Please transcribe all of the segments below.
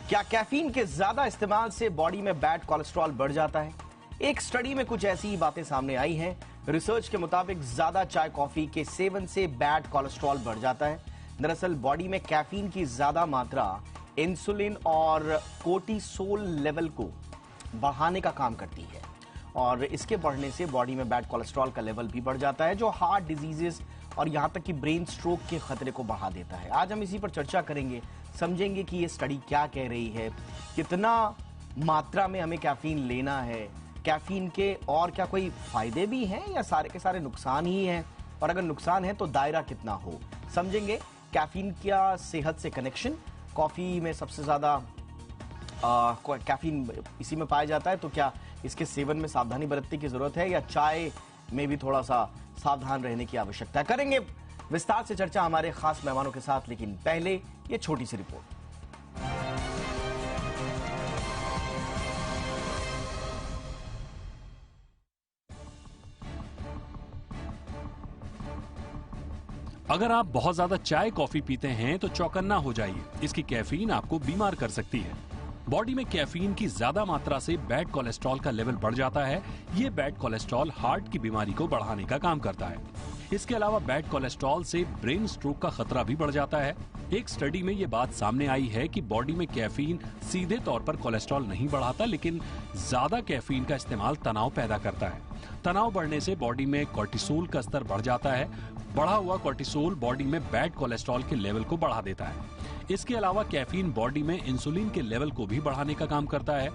क्या कैफीन के ज्यादा इस्तेमाल से बॉडी में बैड कोलेस्ट्रॉल बढ़ जाता है? एक स्टडी में कुछ ऐसी ही बातें सामने आई हैं। रिसर्च के मुताबिक ज्यादा चाय कॉफी के सेवन से बैड कोलेस्ट्रॉल बढ़ जाता है। दरअसल बॉडी में कैफीन की ज्यादा मात्रा इंसुलिन और कोर्टिसोल लेवल को बढ़ाने का काम करती है और इसके बढ़ने से बॉडी में बैड कोलेस्ट्रॉल का लेवल भी बढ़ जाता है, जो हार्ट डिजीजेस और यहां तक कि ब्रेन स्ट्रोक के खतरे को बढ़ा देता है। आज हम इसी पर चर्चा करेंगे, समझेंगे कि ये स्टडी क्या कह रही है, कितना मात्रा में हमें कैफीन लेना है, कैफीन के और क्या कोई फायदे भी हैं या सारे के सारे नुकसान ही हैं, और अगर नुकसान है तो दायरा कितना हो। समझेंगे कैफीन क्या सेहत से कनेक्शन, कॉफी में सबसे ज्यादा कैफीन इसी में पाया जाता है, तो क्या इसके सेवन में सावधानी बरतने की जरूरत है या चाय में भी थोड़ा सा सावधान रहने की आवश्यकता है। करेंगे विस्तार से चर्चा हमारे खास मेहमानों के साथ, लेकिन पहले ये छोटी सी रिपोर्ट। अगर आप बहुत ज्यादा चाय कॉफी पीते हैं तो चौकन्ना हो जाइए, इसकी कैफीन आपको बीमार कर सकती है। बॉडी में कैफीन की ज्यादा मात्रा से बैड कोलेस्ट्रॉल का लेवल बढ़ जाता है। ये बैड कोलेस्ट्रॉल हार्ट की बीमारी को बढ़ाने का काम करता है। इसके अलावा बैड कोलेस्ट्रॉल से ब्रेन स्ट्रोक का खतरा भी बढ़ जाता है। एक स्टडी में ये बात सामने आई है कि बॉडी में कैफीन सीधे तौर पर कोलेस्ट्रॉल नहीं बढ़ाता, लेकिन ज्यादा कैफीन का इस्तेमाल तनाव पैदा करता है। तनाव बढ़ने से बॉडी में कोर्टिसोल का स्तर बढ़ जाता है। बढ़ा हुआ कोर्टिसोल बॉडी में बैड कोलेस्ट्रॉल के लेवल को बढ़ा देता है। इसके अलावा कैफीन बॉडी में इंसुलिन के लेवल को भी बढ़ाने का काम करता है।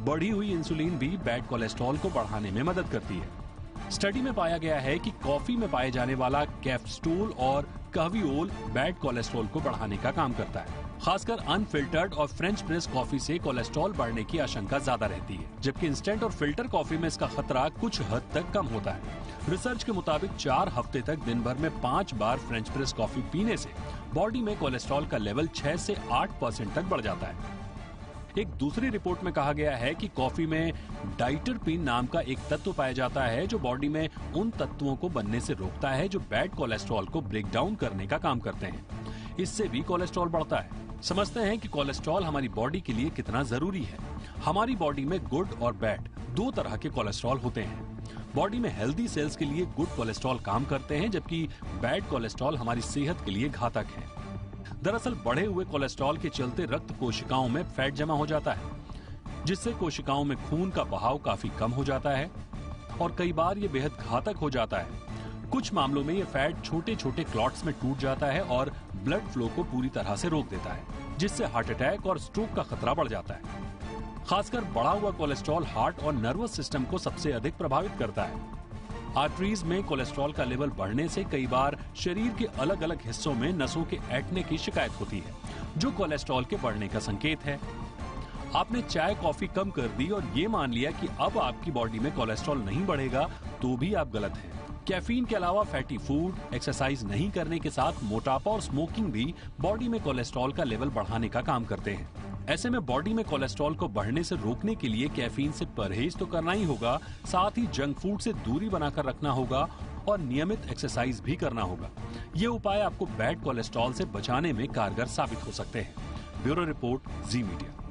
बढ़ी हुई इंसुलिन भी बैड कोलेस्ट्रॉल को बढ़ाने में मदद करती है। स्टडी में पाया गया है कि कॉफी में पाए जाने वाला कैफस्टोल और कहवियोल बैड कोलेस्ट्रॉल को बढ़ाने का काम करता है। खासकर अनफिल्टर्ड और फ्रेंच प्रेस कॉफी से कोलेस्ट्रॉल बढ़ने की आशंका ज्यादा रहती है, जबकि इंस्टेंट और फिल्टर कॉफी में इसका खतरा कुछ हद तक कम होता है। रिसर्च के मुताबिक 4 हफ्ते तक दिन भर में 5 बार फ्रेंच प्रेस कॉफी पीने से बॉडी में कोलेस्ट्रॉल का लेवल 6 से 8% तक बढ़ जाता है। एक दूसरी रिपोर्ट में कहा गया है कि कॉफी में डाइटरपीन नाम का एक तत्व पाया जाता है, जो बॉडी में उन तत्वों को बनने से रोकता है जो बैड कोलेस्ट्रॉल को ब्रेक डाउन करने का काम करते हैं। इससे भी कोलेस्ट्रॉल बढ़ता है। समझते हैं कि कोलेस्ट्रॉल हमारी बॉडी के लिए कितना जरूरी है। हमारी बॉडी में गुड और बैड 2 तरह के कोलेस्ट्रॉल होते हैं। बॉडी में हेल्दी सेल्स के लिए गुड कोलेस्ट्रॉल काम करते हैं, जबकि बैड कोलेस्ट्रॉल हमारी सेहत के लिए घातक है। दरअसल बढ़े हुए कोलेस्ट्रॉल के चलते रक्त कोशिकाओं में फैट जमा हो जाता है, जिससे कोशिकाओं में खून का बहाव काफी कम हो जाता है और कई बार ये बेहद घातक हो जाता है। कुछ मामलों में ये फैट छोटे छोटे क्लॉट्स में टूट जाता है और ब्लड फ्लो को पूरी तरह से रोक देता है, जिससे हार्ट अटैक और स्ट्रोक का खतरा बढ़ जाता है। खासकर बढ़ा हुआ कोलेस्ट्रॉल हार्ट और नर्वस सिस्टम को सबसे अधिक प्रभावित करता है। आर्टरीज में कोलेस्ट्रॉल का लेवल बढ़ने से कई बार शरीर के अलग अलग हिस्सों में नसों के ऐंठने की शिकायत होती है, जो कोलेस्ट्रॉल के बढ़ने का संकेत है। आपने चाय कॉफी कम कर दी और ये मान लिया कि अब आपकी बॉडी में कोलेस्ट्रॉल नहीं बढ़ेगा, तो भी आप गलत हैं। कैफीन के अलावा फैटी फूड, एक्सरसाइज नहीं करने के साथ मोटापा और स्मोकिंग भी बॉडी में कोलेस्ट्रॉल का लेवल बढ़ाने का काम करते हैं। ऐसे में बॉडी में कोलेस्ट्रॉल को बढ़ने से रोकने के लिए कैफीन से परहेज तो करना ही होगा, साथ ही जंक फूड से दूरी बनाकर रखना होगा और नियमित एक्सरसाइज भी करना होगा। ये उपाय आपको बैड कोलेस्ट्रॉल से बचाने में कारगर साबित हो सकते हैं। ब्यूरो रिपोर्ट, जी मीडिया।